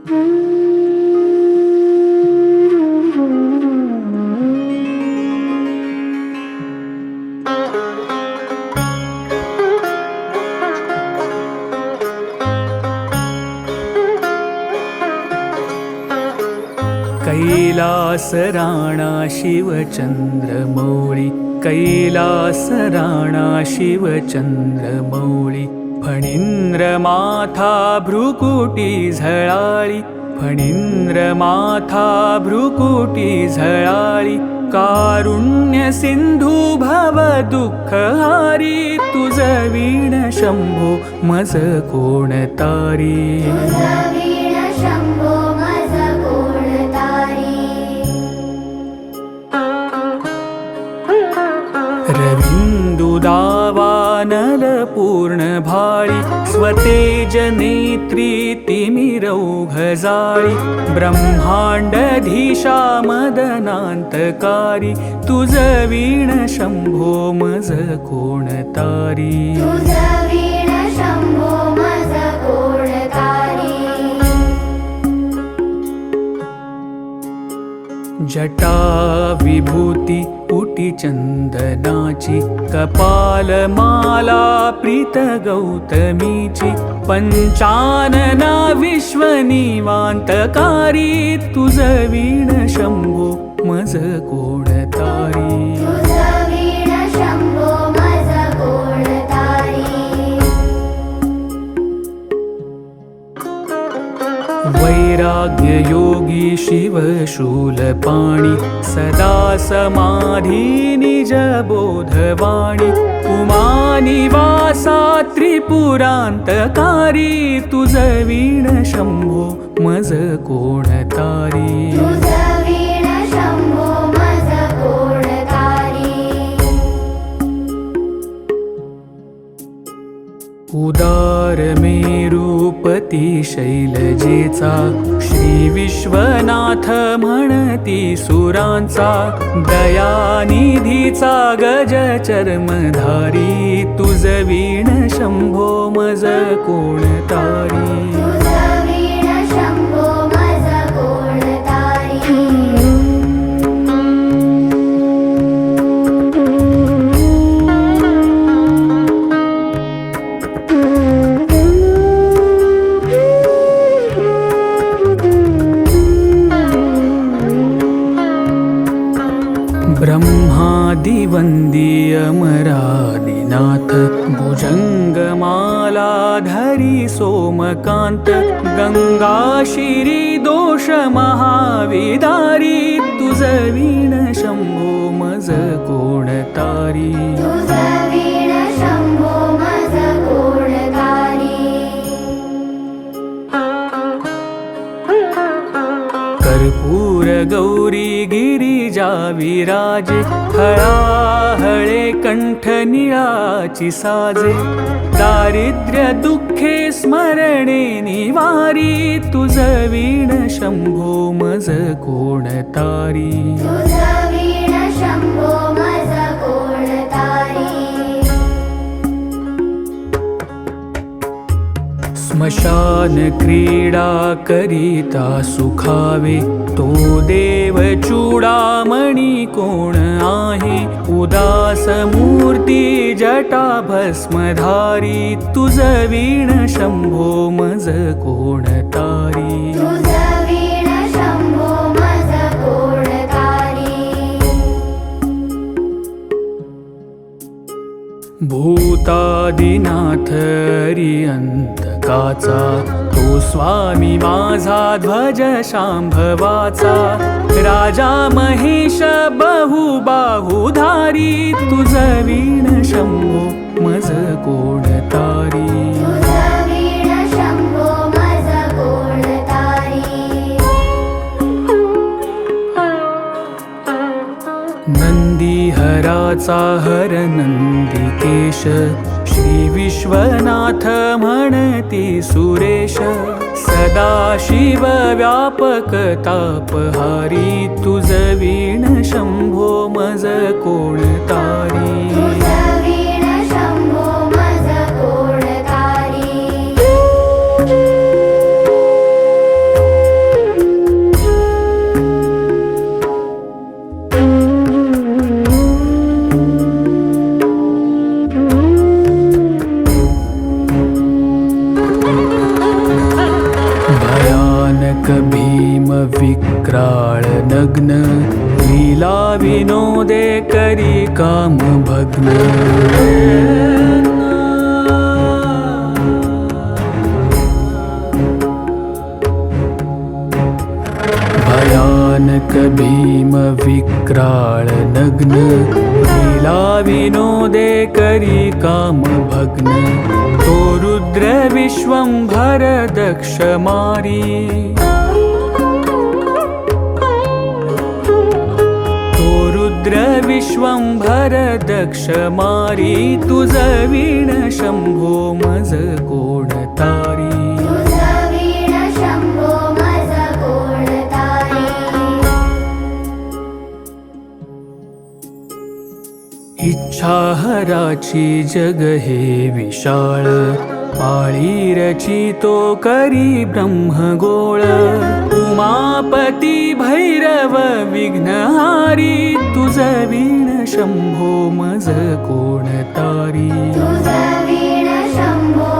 कैलास राणा शिवचंद्रमौळी, कैलास राणा शिवचंद्रमौळी, फणींद्र माथा भ्रुकुटी झळाळी, फणींद्र माथा भ्रुकुटी झळाळी, कारुण्य सिंधू भव दुःखहारी, तुझ वीण शंभो मज कोण तारी. रविन्दुदावानल पूर्ण भाळी, स्वतेज नेत्री तिमिरौघजाळी, ब्रह्मांडधीशा मदनांतकारी, तुझ वीण शंभो मज कोण तारी. जटा विभूती उटी चंदनाची, कपालमाला प्रीत गौतमीची, पंचानना विश्वनिवांतकारी, तुझ वीण शंभो मज कोण तारी. वैराग्य योगी शिव शूलपाणी, सदा समाधी निज बोधवाणी, उमानिवासा त्रिपुरांतकारी, तुझ वीण शंभो मज कोण तारी. उदार मेरुपती शैलजेचा, श्री विश्वनाथ म्हणती सुरांचा, दयानिधीचा गज चर्मधारी, तुझ वीण शंभो मज कोण तारी. ब्रह्मादिवंदी अमरादिनाथ, भुजंगमालाधरी सोमकांत, गंगा शिरी दोष महाविदारी, तुझ वीण शंभो मज कोण तारी. कर्पूर गौरी गिरिजा विराजे, हळाहळे कंठ निळाची साजे, दारिद्र्य दुःखे स्मरणे निवारी, तुझ वीण शंभो मज कोण तारी. स्मशान क्रीडा करिता सुखावे, तो देव चूडामणी कोण आहे, उदास मूर्ती जटा भस्मधारी, तुझ वीण शंभो मज कोण तारी. भूतादिनाथ अरियंतकाचा, तो स्वामी माझा ध्वज शांभवाचा, राजा महेश बहुबाहुधारी, तुझ वीण शंभो मज कोण तारी. नंदीहराचा हर नंदिकेश, श्री विश्वनाथ म्हणती सुरेश, सदा शिव व्यापक तापहारी, तुझ वीण शंभो मज कोण तारी. भीम विक्राळ नग्न लीला विनोदे करी काम भग्न भयानक भीम विक्राळ नग्न लीला विनोदे करी काम भग्न तो रुद्र विश्वंभर दक्ष मारी तो रुद्र विश्वंभर दक्ष मारी तुझ वीण शंभो मज कोण तारी इच्छाहराची जग हे विशाळ पाळी रचितो करी ब्रह्मगोळ उमापती भैरव विघ्नहारी तुझ वीण शंभो मज कोण तारी तुझ वीण शंभो